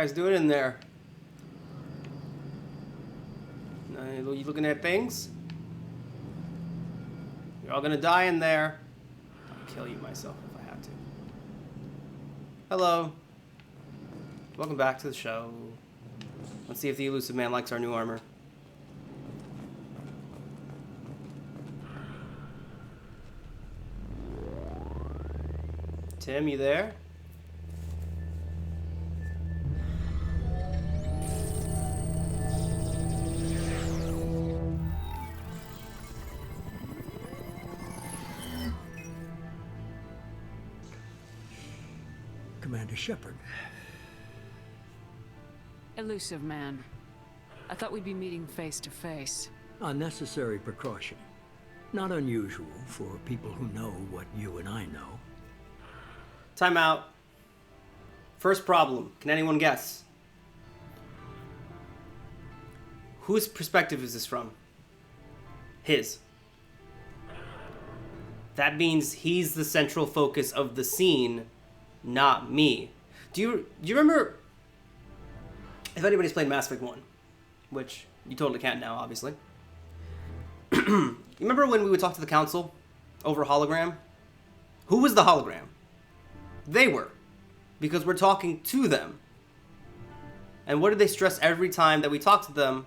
guys doing in there? You looking at things? You're all gonna die in there. I'll kill you myself if I have to. Hello. Welcome back to the show. Let's see if the Illusive Man likes our new armor. Tim, you there? Commander Shepard. Illusive Man. I thought we'd be meeting face to face. Unnecessary precaution. Not unusual for people who know what you and I know. Time out. First problem. Can anyone guess? Whose perspective is this from? His. That means he's the central focus of the scene, not me. Do you remember if anybody's played Mass Effect 1, which you totally can't now, obviously. You remember when we would talk to the Council over hologram? Who was the hologram? They were, because we're talking to them. And what do they stress every time that we talk to them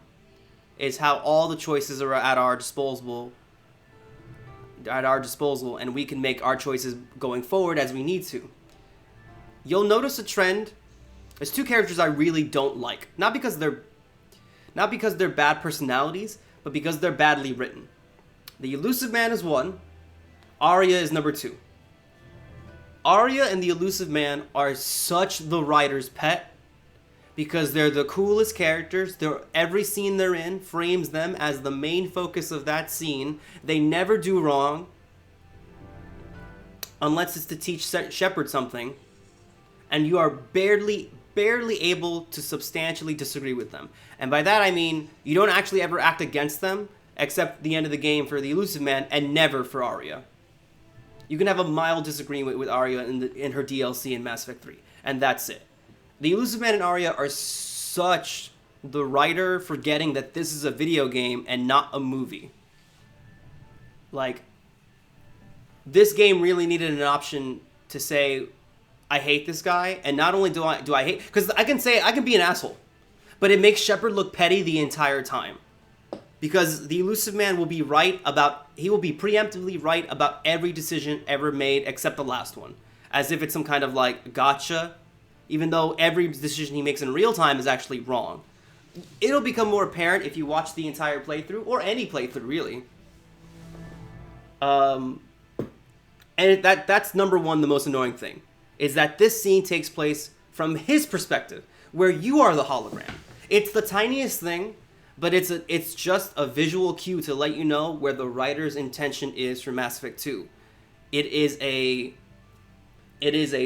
is how all the choices are at our disposal, and we can make our choices going forward as we need to. You'll notice a trend. There's two characters I really don't like. Not because they're bad personalities, but because they're badly written. The Illusive Man is one. Arya is number two. Arya and the Illusive Man are such the writer's pet because they're the coolest characters. Every scene they're in frames them as the main focus of that scene. They never do wrong unless it's to teach Shepard something, and you are barely able to substantially disagree with them. And by that I mean you don't actually ever act against them except the end of the game for the Illusive Man and never for Arya. You can have a mild disagreement with Arya in her DLC in Mass Effect 3, and that's it. The Illusive Man and Arya are such the writer forgetting that this is a video game and not a movie. Like, this game really needed an option to say, I hate this guy, and not only do I hate, because I can be an asshole, but it makes Shepard look petty the entire time. Because the Illusive Man will be preemptively right about every decision ever made except the last one. As if it's some kind of like gotcha, even though every decision he makes in real time is actually wrong. It'll become more apparent if you watch the entire playthrough, or any playthrough really. And that's number one, the most annoying thing, is that this scene takes place from his perspective, where you are the hologram. It's the tiniest thing, but it's just a visual cue to let you know where the writer's intention is for Mass Effect 2. It is a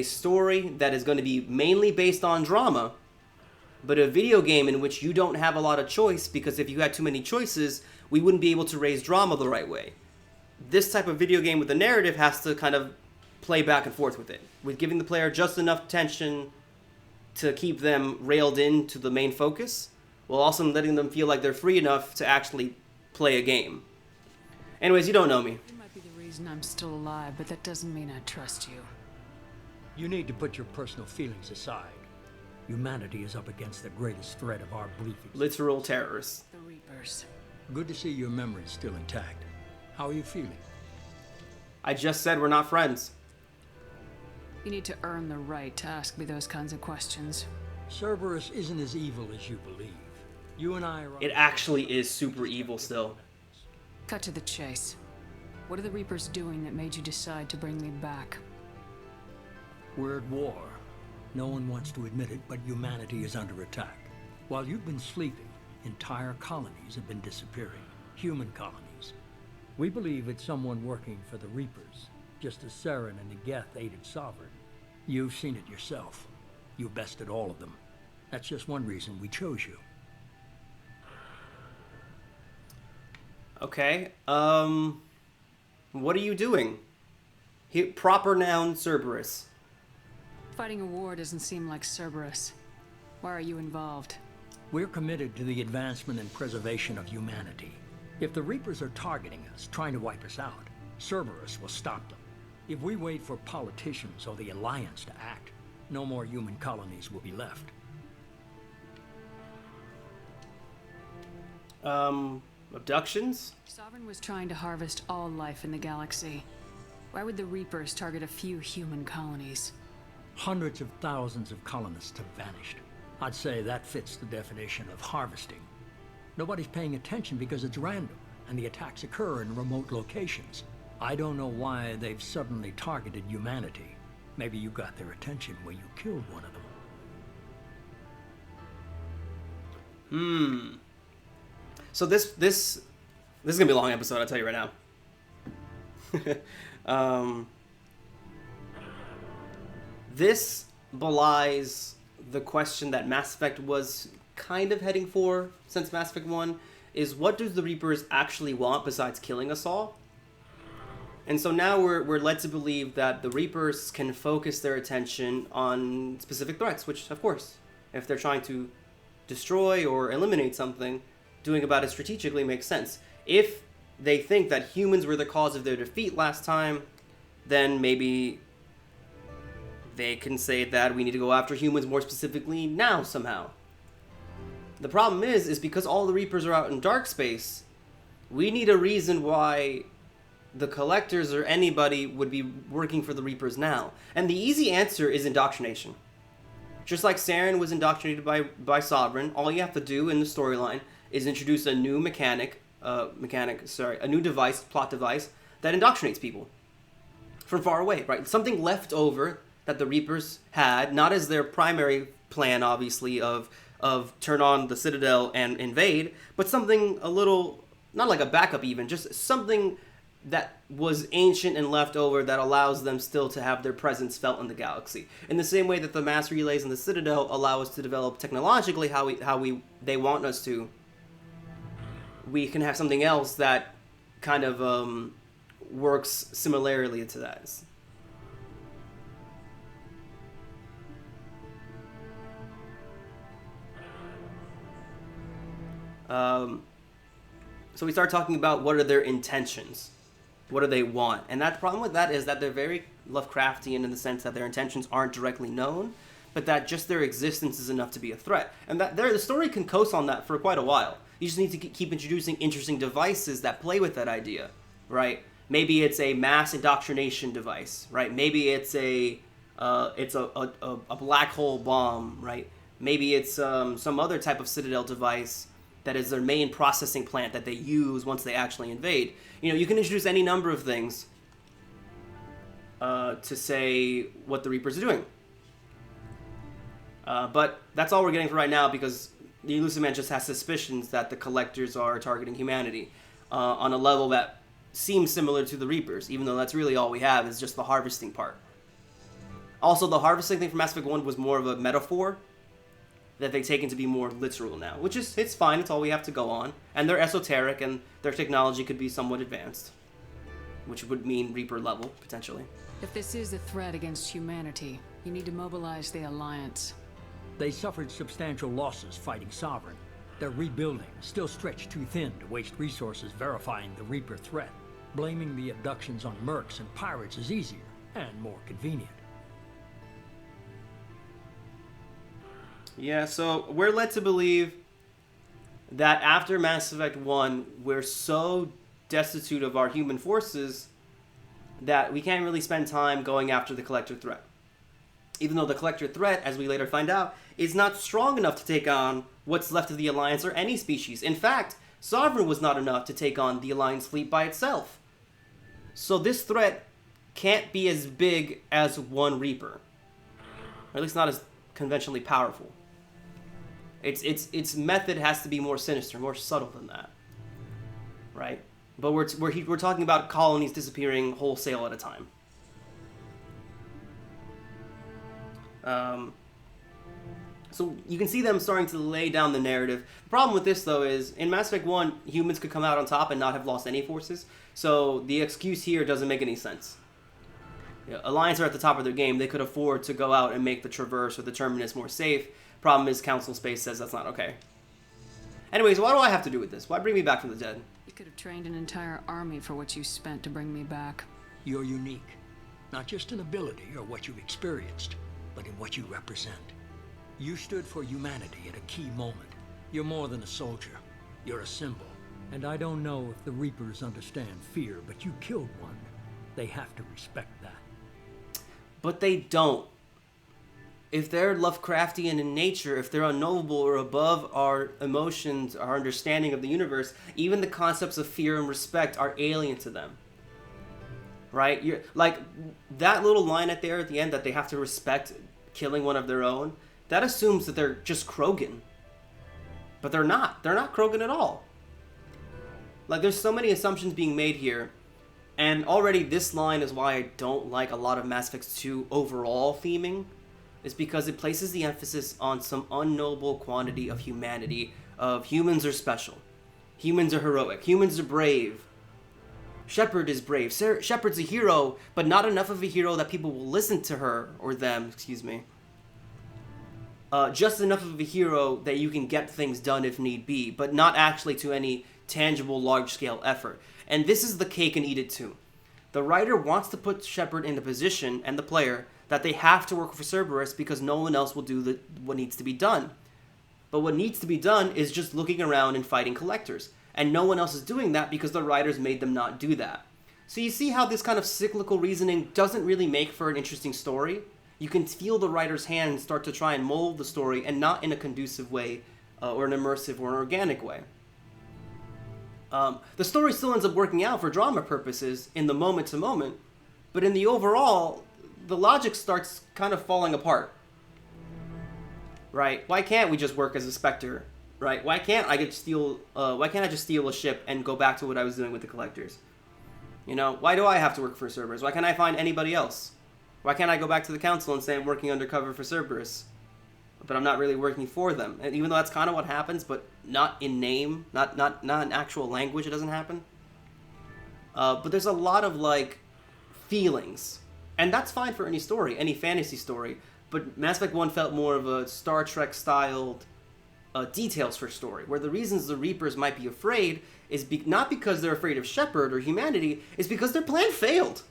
story that is going to be mainly based on drama, but a video game in which you don't have a lot of choice, because if you had too many choices, we wouldn't be able to raise drama the right way. This type of video game with a narrative has to kind of play back and forth with it, with giving the player just enough tension to keep them railed into the main focus, while also letting them feel like they're free enough to actually play a game. Anyways, you don't know me. You might be the reason I'm still alive, but that doesn't mean I trust you. You need to put your personal feelings aside. Humanity is up against the greatest threat of our brief existence. Literal terrorists. The Reapers. Good to see your memory's still intact. How are you feeling? I just said we're not friends. You need to earn the right to ask me those kinds of questions. Cerberus isn't as evil as you believe. You and I are... It actually is super evil still. Cut to the chase. What are the Reapers doing that made you decide to bring me back? We're at war. No one wants to admit it, but humanity is under attack. While you've been sleeping, entire colonies have been disappearing. Human colonies. We believe it's someone working for the Reapers, just as Saren and the Geth aided Sovereign. You've seen it yourself. You bested all of them. That's just one reason we chose you. Okay, what are you doing? Proper noun Cerberus. Fighting a war doesn't seem like Cerberus. Why are you involved? We're committed to the advancement and preservation of humanity. If the Reapers are targeting us, trying to wipe us out, Cerberus will stop them. If we wait for politicians or the Alliance to act, no more human colonies will be left. Abductions? Sovereign was trying to harvest all life in the galaxy. Why would the Reapers target a few human colonies? Hundreds of thousands of colonists have vanished. I'd say that fits the definition of harvesting. Nobody's paying attention because it's random, and the attacks occur in remote locations. I don't know why they've suddenly targeted humanity. Maybe you got their attention when you killed one of them. So this is gonna be a long episode, I'll tell you right now. This belies the question that Mass Effect was kind of heading for since Mass Effect 1, is what do the Reapers actually want besides killing us all? And so now we're led to believe that the Reapers can focus their attention on specific threats, which, of course, if they're trying to destroy or eliminate something, doing about it strategically makes sense. If they think that humans were the cause of their defeat last time, then maybe they can say that we need to go after humans more specifically now somehow. The problem is because all the Reapers are out in dark space, we need a reason why the Collectors or anybody would be working for the Reapers now. And the easy answer is indoctrination. Just like Saren was indoctrinated by Sovereign, all you have to do in the storyline is introduce a new a new device, plot device, that indoctrinates people from far away, right? Something left over that the Reapers had, not as their primary plan, obviously, of turn on the Citadel and invade, but something a little, not like a backup even, just something that was ancient and left over that allows them still to have their presence felt in the galaxy. In the same way that the mass relays in the Citadel allow us to develop technologically how they want us to, we can have something else that kind of works similarly to that. So we start talking about what are their intentions. What do they want? And that problem with that is that they're very Lovecraftian in the sense that their intentions aren't directly known, but that just their existence is enough to be a threat. And that the story can coast on that for quite a while. You just need to keep introducing interesting devices that play with that idea, right? Maybe it's a mass indoctrination device, right? Maybe it's a black hole bomb, right? Maybe it's some other type of Citadel device that is their main processing plant that they use once they actually invade. You know, you can introduce any number of things to say what the Reapers are doing. But that's all we're getting for right now because the Illusive Man just has suspicions that the Collectors are targeting humanity on a level that seems similar to the Reapers, even though that's really all we have is just the harvesting part. Also, the harvesting thing from Mass Effect 1 was more of a metaphor that they've taken to be more literal now, which is, it's fine, it's all we have to go on. And they're esoteric, and their technology could be somewhat advanced, which would mean Reaper level, potentially. If this is a threat against humanity, you need to mobilize the Alliance. They suffered substantial losses fighting Sovereign. They're rebuilding, still stretched too thin to waste resources verifying the Reaper threat. Blaming the abductions on mercs and pirates is easier and more convenient. Yeah, so we're led to believe that after Mass Effect 1, we're so destitute of our human forces that we can't really spend time going after the Collector threat. Even though the Collector threat, as we later find out, is not strong enough to take on what's left of the Alliance or any species. In fact, Sovereign was not enough to take on the Alliance fleet by itself. So this threat can't be as big as one Reaper. Or at least not as conventionally powerful. Its method has to be more sinister, more subtle than that, right? But we're talking about colonies disappearing wholesale at a time. So you can see them starting to lay down the narrative. The problem with this, though, is in Mass Effect 1, humans could come out on top and not have lost any forces. So the excuse here doesn't make any sense. Alliance are at the top of their game. They could afford to go out and make the Traverse or the Terminus more safe. Problem is, Council Space says that's not okay. Anyways, what do I have to do with this? Why bring me back from the dead? You could have trained an entire army for what you spent to bring me back. You're unique, not just in ability or what you've experienced, but in what you represent. You stood for humanity at a key moment. You're more than a soldier. You're a symbol. And I don't know if the Reapers understand fear, but you killed one. They have to respect that. But they don't. If they're Lovecraftian in nature, if they're unknowable or above our emotions, our understanding of the universe, even the concepts of fear and respect are alien to them. Right? You're like that little line at there at the end that they have to respect killing one of their own, that assumes that they're just Krogan. But they're not. They're not Krogan at all. Like, there's so many assumptions being made here. And already this line is why I don't like a lot of Mass Effect 2 overall theming. Is because it places the emphasis on some unknowable quantity of humanity. Of humans are special. Humans are heroic. Humans are brave. Shepard is brave. Shepard's a hero, but not enough of a hero that people will listen to her, or them, excuse me. Just enough of a hero that you can get things done if need be, but not actually to any tangible, large-scale effort. And this is the cake and eat it too. The writer wants to put Shepard in the position, and the player, that they have to work for Cerberus because no one else will do what needs to be done. But what needs to be done is just looking around and fighting collectors. And no one else is doing that because the writers made them not do that. So you see how this kind of cyclical reasoning doesn't really make for an interesting story? You can feel the writer's hand start to try and mold the story, and not in a conducive way, or an immersive or an organic way. The story still ends up working out for drama purposes in the moment to moment, but in the overall, the logic starts kind of falling apart. Right? Why can't we just work as a Spectre? Right? Why can't I just steal a ship and go back to what I was doing with the collectors? You know, why do I have to work for Cerberus? Why can't I find anybody else? Why can't I go back to the council and say I'm working undercover for Cerberus, but I'm not really working for them? And even though that's kind of what happens, but not in name, not in actual language, it doesn't happen. But there's a lot of like feelings, and that's fine for any story, any fantasy story. But Mass Effect 1 felt more of a Star Trek styled details for story, where the reasons the Reapers might be afraid is not because they're afraid of Shepard or humanity, is because their plan failed.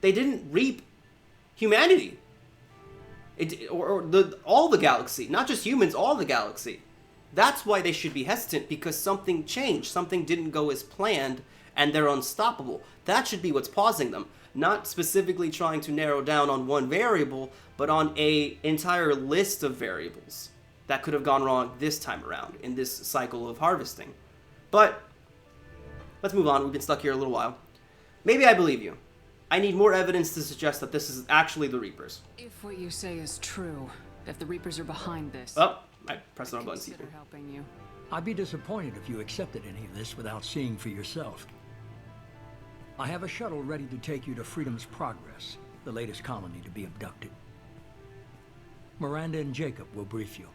They didn't reap humanity. All the galaxy, not just humans, all the galaxy. That's why they should be hesitant, because something changed, something didn't go as planned, and they're unstoppable. That should be what's pausing them, not specifically trying to narrow down on one variable, but on an entire list of variables that could have gone wrong this time around in this cycle of harvesting. But let's move on. We've been stuck here a little while. Maybe I believe you. I need more evidence to suggest that this is actually the Reapers. If what you say is true, if the Reapers are behind this, Oh, I pressed the wrong button. consider helping you. I'd be disappointed if you accepted any of this without seeing for yourself. I have a shuttle ready to take you to Freedom's Progress, the latest colony to be abducted. Miranda and Jacob will brief you.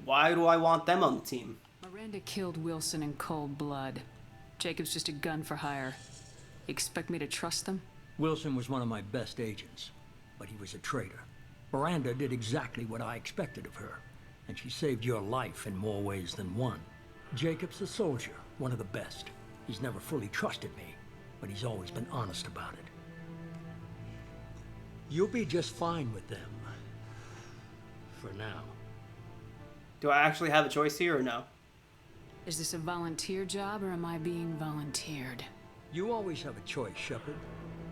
Why do I want them on the team? Miranda killed Wilson in cold blood. Jacob's just a gun for hire. You expect me to trust them? Wilson was one of my best agents, but he was a traitor. Miranda did exactly what I expected of her, and she saved your life in more ways than one. Jacob's a soldier, one of the best. He's never fully trusted me, but he's always been honest about it. You'll be just fine with them. For now. Do I actually have a choice here or no? Is this a volunteer job, or am I being volunteered? You always have a choice, Shepard.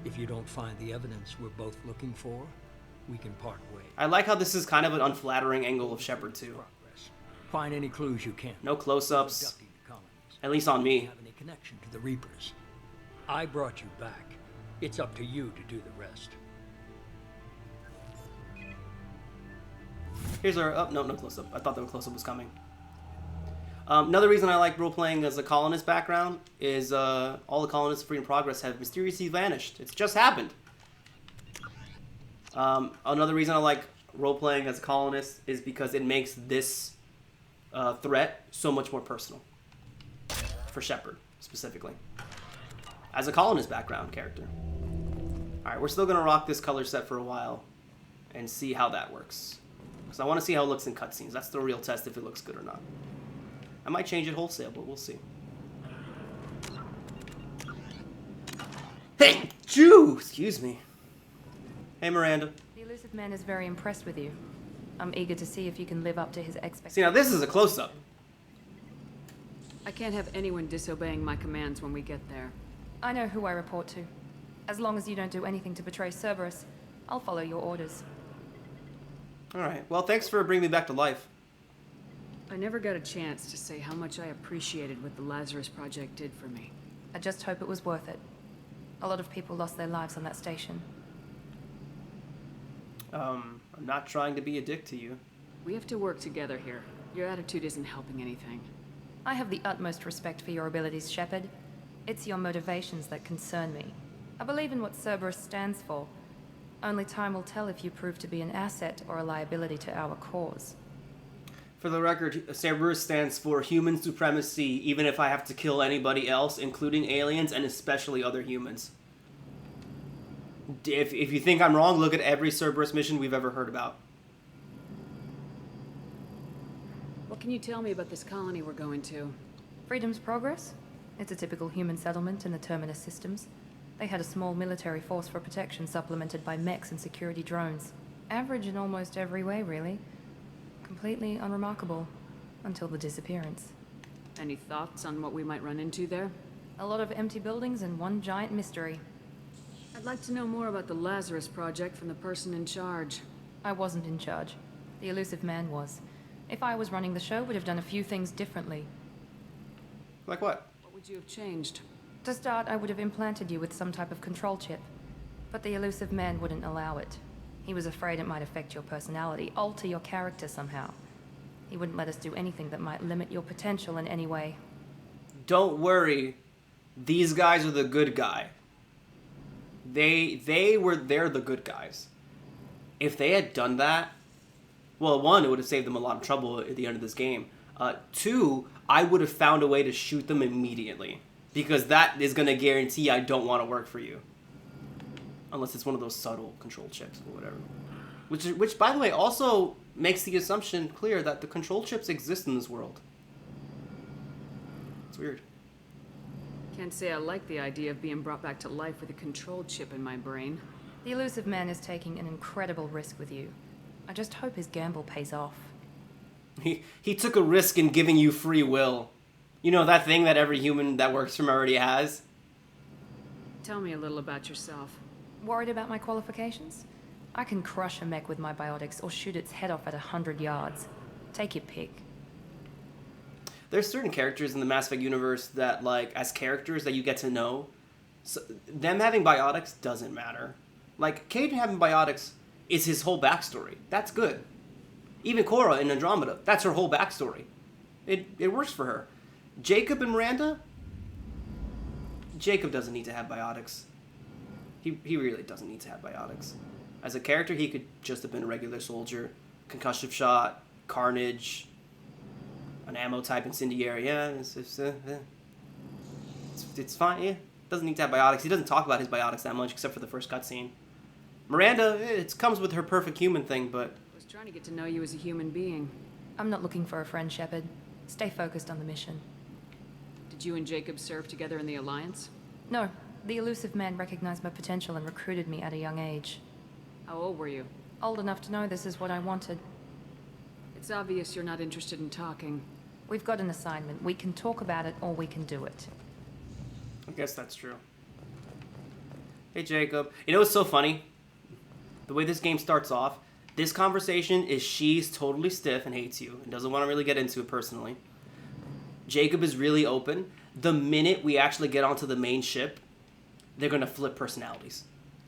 If you don't find the evidence we're both looking for, we can part ways. I like how this is kind of an unflattering angle of Shepard too. Progress. Find any clues you can. No close-ups, Abducting the colonies. at least on me. Have any connection to the Reapers. I brought you back. It's up to you to do the rest. Here's our... Oh, no close-up. I thought the close-up was coming. Another reason I like role-playing as a colonist background is all the colonists of Freedom Progress have mysteriously vanished. It's just happened. Another reason I like role-playing as a colonist is because it makes this threat so much more personal. For Shepard, specifically. As a colonist background character. Alright, we're still going to rock this color set for a while. and see how that works. Because I want to see how it looks in cutscenes. That's the real test if it looks good or not. I might change it wholesale, but we'll see. Hey, Jew! Excuse me. Hey, Miranda. The Illusive Man is very impressed with you. I'm eager to see if you can live up to his expectations. See, now this is a close-up. I can't have anyone disobeying my commands when we get there. I know who I report to. As long as you don't do anything to betray Cerberus, I'll follow your orders. Alright, well, thanks for bringing me back to life. I never got a chance to say how much I appreciated what the Lazarus Project did for me. I just hope it was worth it. A lot of people lost their lives on that station. I'm not trying to be a dick to you. We have to work together here. Your attitude isn't helping anything. I have the utmost respect for your abilities, Shepard. It's your motivations that concern me. I believe in what Cerberus stands for. Only time will tell if you prove to be an asset or a liability to our cause. For the record, Cerberus stands for human supremacy, even if I have to kill anybody else, including aliens and especially other humans. If you think I'm wrong, look at every Cerberus mission we've ever heard about. What can you tell me about this colony we're going to? Freedom's Progress? It's a typical human settlement in the Terminus systems. They had a small military force for protection supplemented by mechs and security drones. Average in almost every way, really. Completely unremarkable. Until the disappearance. Any thoughts on what we might run into there? A lot of empty buildings and one giant mystery. I'd like to know more about the Lazarus Project from the person in charge. I wasn't in charge. The Illusive Man was. If I was running the show, would have done a few things differently. Like what? What would you have changed? To start, I would have implanted you with some type of control chip. But the Illusive Man wouldn't allow it. He was afraid it might affect your personality, alter your character somehow. He wouldn't let us do anything that might limit your potential in any way. Don't worry. These guys are the good guy. They're the good guys. If they had done that, well, one, it would have saved them a lot of trouble at the end of this game. Two, I would have found a way to shoot them immediately. Because that is going to guarantee I don't want to work for you. Unless it's one of those subtle control chips or whatever. Which, by the way, also makes the assumption clear that the control chips exist in this world. It's weird. Can't say I like the idea of being brought back to life with a control chip in my brain. The Illusive Man is taking an incredible risk with you. I just hope his gamble pays off. He took a risk in giving you free will. You know, that thing that every human that works for him already has? Tell me a little about yourself. Worried about my qualifications? I can crush a mech with my biotics or shoot its head off at 100 yards. Take your pick. There's certain characters in the Mass Effect universe that, like, as characters that you get to know, so them having biotics doesn't matter. Like, Cayden having biotics is his whole backstory. That's good. Even Cora in Andromeda, that's her whole backstory. It works for her. Jacob and Miranda? Jacob doesn't need to have biotics. He really doesn't need to have biotics. As a character, he could just have been a regular soldier. Concussive shot, carnage, an ammo type incendiary. Yeah, it's fine. Yeah, doesn't need to have biotics. He doesn't talk about his biotics that much, except for the first cutscene. Miranda, it comes with her perfect human thing, but I was trying to get to know you as a human being. I'm not looking for a friend, Shepard. Stay focused on the mission. Did you and Jacob serve together in the Alliance? No, the Illusive Man recognized my potential and recruited me at a young age. How old were you? Old enough to know this is what I wanted. It's obvious you're not interested in talking. We've got an assignment. We can talk about it or we can do it. I guess that's true. Hey, Jacob. You know what's so funny? The way this game starts off, this conversation is she's totally stiff and hates you and doesn't want to really get into it personally. Jacob is really open. The minute we actually get onto the main ship, they're going to flip personalities.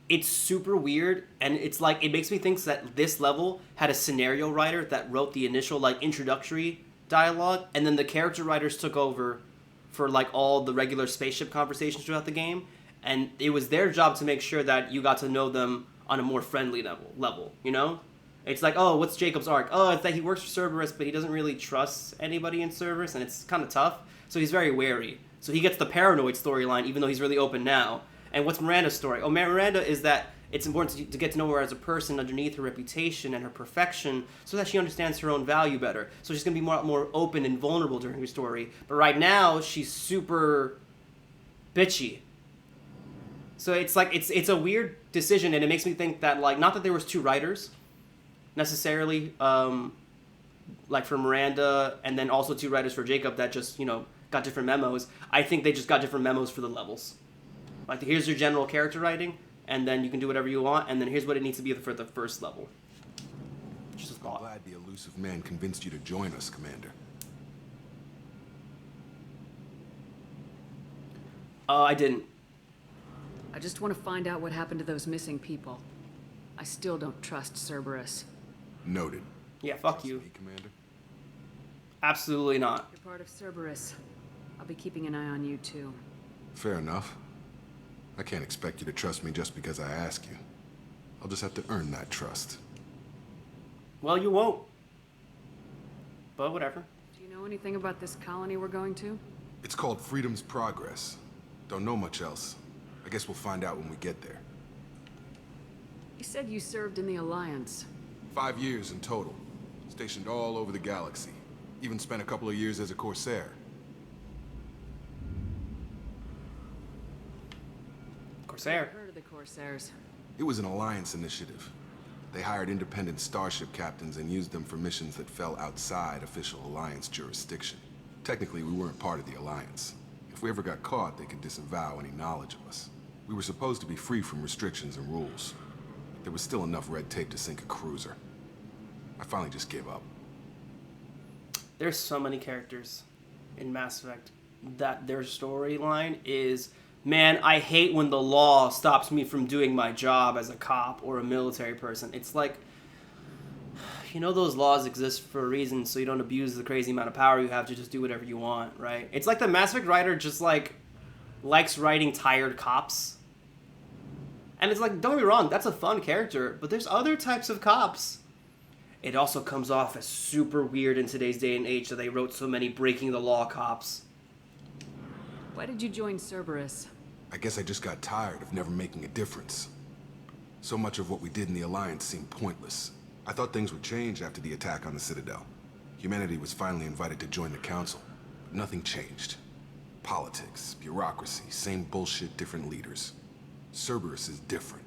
It's super weird, and it's like, it makes me think that this level had a scenario writer that wrote the initial, like, introductory dialogue, and then the character writers took over for, like, all the regular spaceship conversations throughout the game, and it was their job to make sure that you got to know them on a more friendly level, you know? It's like, oh, what's Jacob's arc? Oh, it's that he works for Cerberus, but he doesn't really trust anybody in Cerberus, and it's kind of tough, so he's very wary. So he gets the paranoid storyline, even though he's really open now. And what's Miranda's story? Oh, Miranda is that it's important to get to know her as a person underneath her reputation and her perfection, so that she understands her own value better. So she's gonna be more open and vulnerable during her story. But right now, she's super bitchy. So it's like it's a weird decision, and it makes me think that, like, not that there was two writers necessarily, like for Miranda, and then also two writers for Jacob that just, you know, got different memos. I think they just got different memos for the levels. Like, here's your general character writing, and then you can do whatever you want, and then here's what it needs to be for the first level. Just a I'm thought. glad the Illusive man convinced you to join us, Commander. I didn't. I just want to find out what happened to those missing people. I still don't trust Cerberus. Noted. Yeah, fuck you. Me, Commander. Absolutely not. You're part of Cerberus. I'll be keeping an eye on you too. Fair enough. I can't expect you to trust me just because I ask you. I'll just have to earn that trust. Well, you won't. But whatever. Do you know anything about this colony we're going to? It's called Freedom's Progress. Don't know much else. I guess we'll find out when we get there. You said you served in the Alliance. 5 years in total. Stationed all over the galaxy. Even spent a couple of years as a Corsair. Corsair. Heard of the Corsairs? It was an Alliance initiative. They hired independent starship captains and used them for missions that fell outside official Alliance jurisdiction. Technically, we weren't part of the Alliance. If we ever got caught, they could disavow any knowledge of us. We were supposed to be free from restrictions and rules. There was still enough red tape to sink a cruiser. I finally just gave up. There's so many characters in Mass Effect that their storyline is, man, I hate when the law stops me from doing my job as a cop or a military person. It's like, you know, those laws exist for a reason, so you don't abuse the crazy amount of power you have to just do whatever you want, right? It's like the Mass Effect writer just, like, likes writing tired cops. And it's like, don't get me wrong, that's a fun character, but there's other types of cops. It also comes off as super weird in today's day and age that they wrote so many breaking the law cops. Why did you join Cerberus? I guess I just got tired of never making a difference. So much of what we did in the Alliance seemed pointless. I thought things would change after the attack on the Citadel. Humanity was finally invited to join the Council. But nothing changed. Politics, bureaucracy, same bullshit, different leaders. Cerberus is different.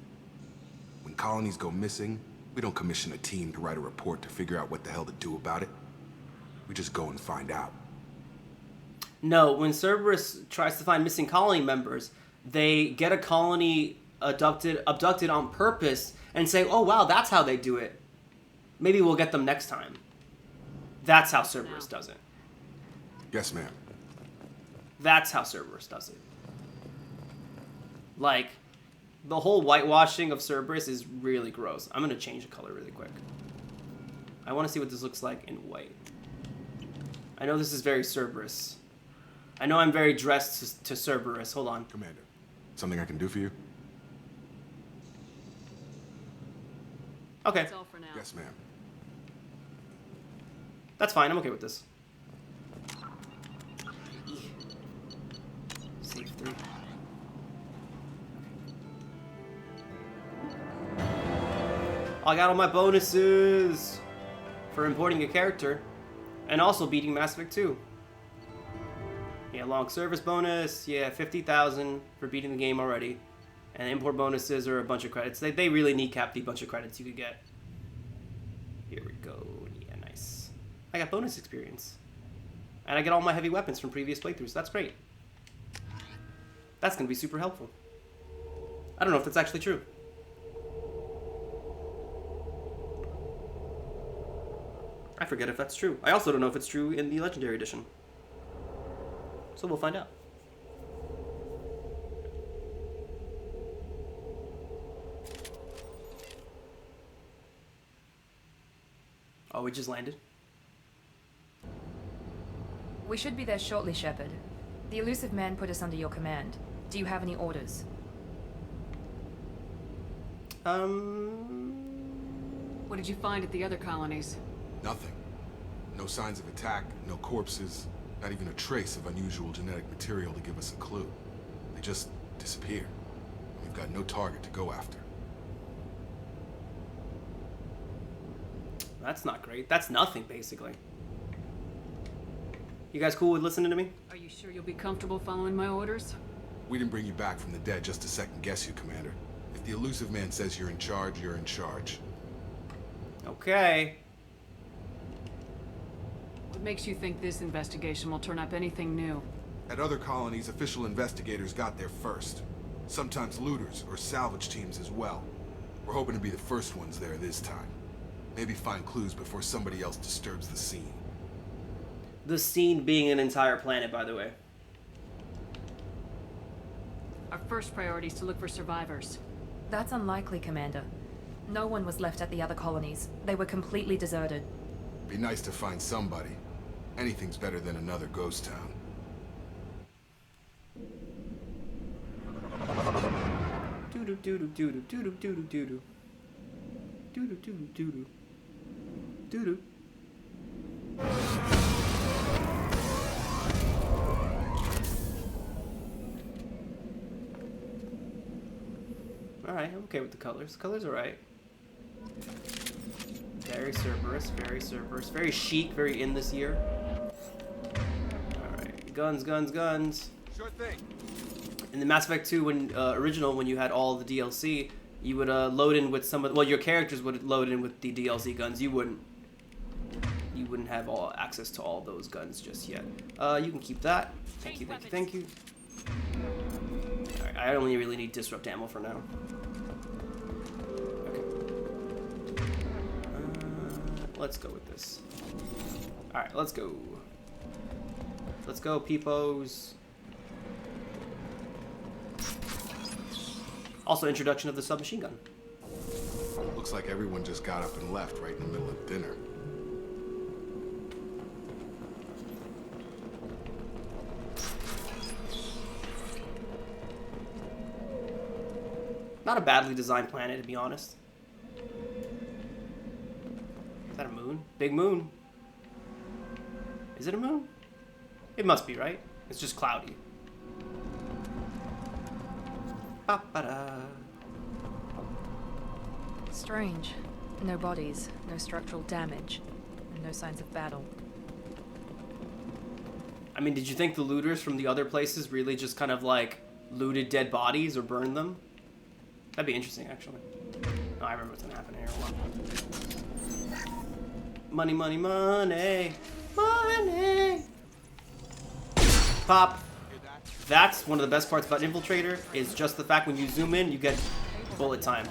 When colonies go missing, we don't commission a team to write a report to figure out what the hell to do about it. We just go and find out. No, when Cerberus tries to find missing colony members, they get a colony abducted on purpose and say, oh wow, that's how they do it. Maybe we'll get them next time. That's how Cerberus does it. Yes, ma'am. That's how Cerberus does it. Like, the whole whitewashing of Cerberus is really gross. I'm going to change the color really quick. I want to see what this looks like in white. I know this is very Cerberus. I know I'm very dressed to Cerberus. Hold on. Commander, something I can do for you? Okay. That's all for now. Yes, ma'am. That's fine. I'm okay with this. Save 3. I got all my bonuses for importing a character and also beating Mass Effect 2. Yeah, long service bonus. Yeah, 50,000 for beating the game already. And import bonuses are a bunch of credits. They really kneecapped the bunch of credits you could get. Here we go. Yeah, nice. I got bonus experience. And I get all my heavy weapons from previous playthroughs. That's great. That's going to be super helpful. I don't know if that's actually true. I forget if that's true. I also don't know if it's true in the Legendary Edition. So we'll find out. Oh, we just landed? We should be there shortly, Shepard. The Illusive man put us under your command. Do you have any orders? What did you find at the other colonies? Nothing. No signs of attack, no corpses, not even a trace of unusual genetic material to give us a clue. They just disappear. We've got no target to go after. That's not great. That's nothing, basically. You guys cool with listening to me? Are you sure you'll be comfortable following my orders? We didn't bring you back from the dead just to second guess you, Commander. If the Illusive Man says you're in charge, you're in charge. Okay. What makes you think this investigation will turn up anything new? At other colonies, official investigators got there first. Sometimes looters or salvage teams as well. We're hoping to be the first ones there this time. Maybe find clues before somebody else disturbs the scene. The scene being an entire planet, by the way. Our first priority is to look for survivors. That's unlikely, Commander. No one was left at the other colonies. They were completely deserted. Be nice to find somebody. Anything's better than another ghost town. Doo-doo, doo-doo, doo-doo, doo-doo, doo-doo, doo-doo. Doo-doo, doo-doo, doo-doo. Doo-doo. Alright, I'm okay with the colors. Colors are right. Very Cerberus, very Cerberus. Very chic, very in this year. Alright, guns, guns, guns. Sure thing. In the Mass Effect 2 original, when you had all the DLC, you would load in with some of, well, your characters would load in with the DLC guns. You wouldn't have all access to all those guns just yet. You can keep that. Thank you, thank you, thank you. Alright, I only really need disrupt ammo for now. Okay. Let's go with this. Alright, let's go. Let's go, peepos. Also, introduction of the submachine gun. Looks like everyone just got up and left right in the middle of dinner. Not a badly designed planet, to be honest. Is that a moon? Big moon. Is it a moon? It must be, right? It's just cloudy. Ba-ba-da. Strange. No bodies, no structural damage, and no signs of battle. I mean, did you think the looters from the other places really just kind of like looted dead bodies or burned them? That'd be interesting, actually. Oh, I remember what's gonna happen here. Hold on. Money, money, money, money. Pop. That's one of the best parts about Infiltrator, is just the fact when you zoom in, you get bullet time.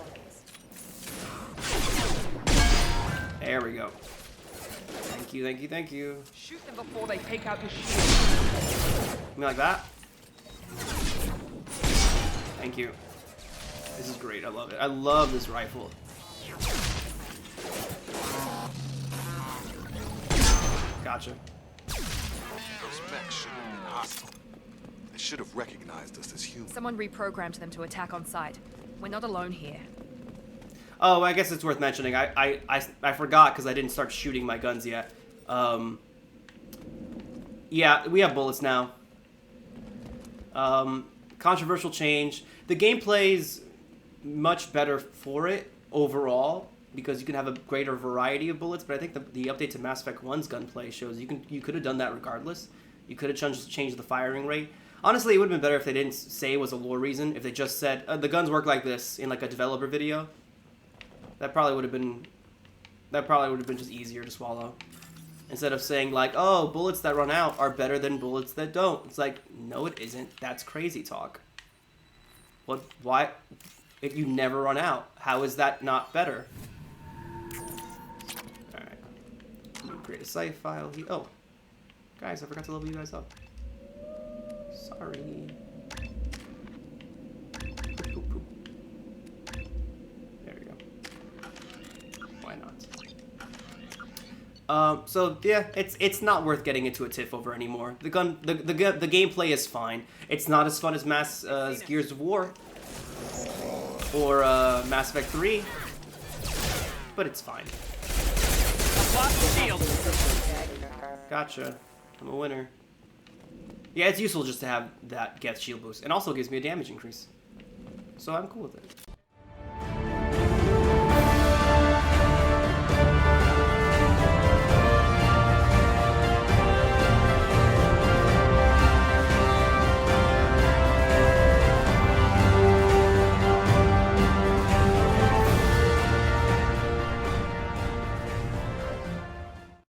There we go. Thank you, thank you, thank you. Shoot them before they take out your shield. Me like that? Thank you. This is great, I love it. I love this rifle. Gotcha. Those mechs shouldn't have been hostile. They should have recognized us as humans. Someone reprogrammed them to attack on sight. We're not alone here. Oh, I guess it's worth mentioning. I forgot because I didn't start shooting my guns yet. Yeah, we have bullets now. Controversial change. The gameplay's much better for it overall because you can have a greater variety of bullets. But I think the update to Mass Effect 1's gunplay shows you could have done that regardless. You could have changed the firing rate. Honestly, it would have been better if they didn't say it was a lore reason. If they just said the guns work like this in like a developer video. That probably would have been just easier to swallow. Instead of saying like, oh, bullets that run out are better than bullets that don't. It's like, no, it isn't. That's crazy talk. What? Why? If you never run out, how is that not better? All right. Let me create a save file here. Oh, guys, I forgot to level you guys up. Sorry. Poop, poop, poop. There we go. Why not? So yeah, it's not worth getting into a tiff over anymore. The gameplay is fine. It's not as fun as Gears of War or Mass Effect 3, but it's fine. Gotcha. I'm a winner. Yeah, it's useful just to have that Geth shield boost, and also gives me a damage increase. So I'm cool with it.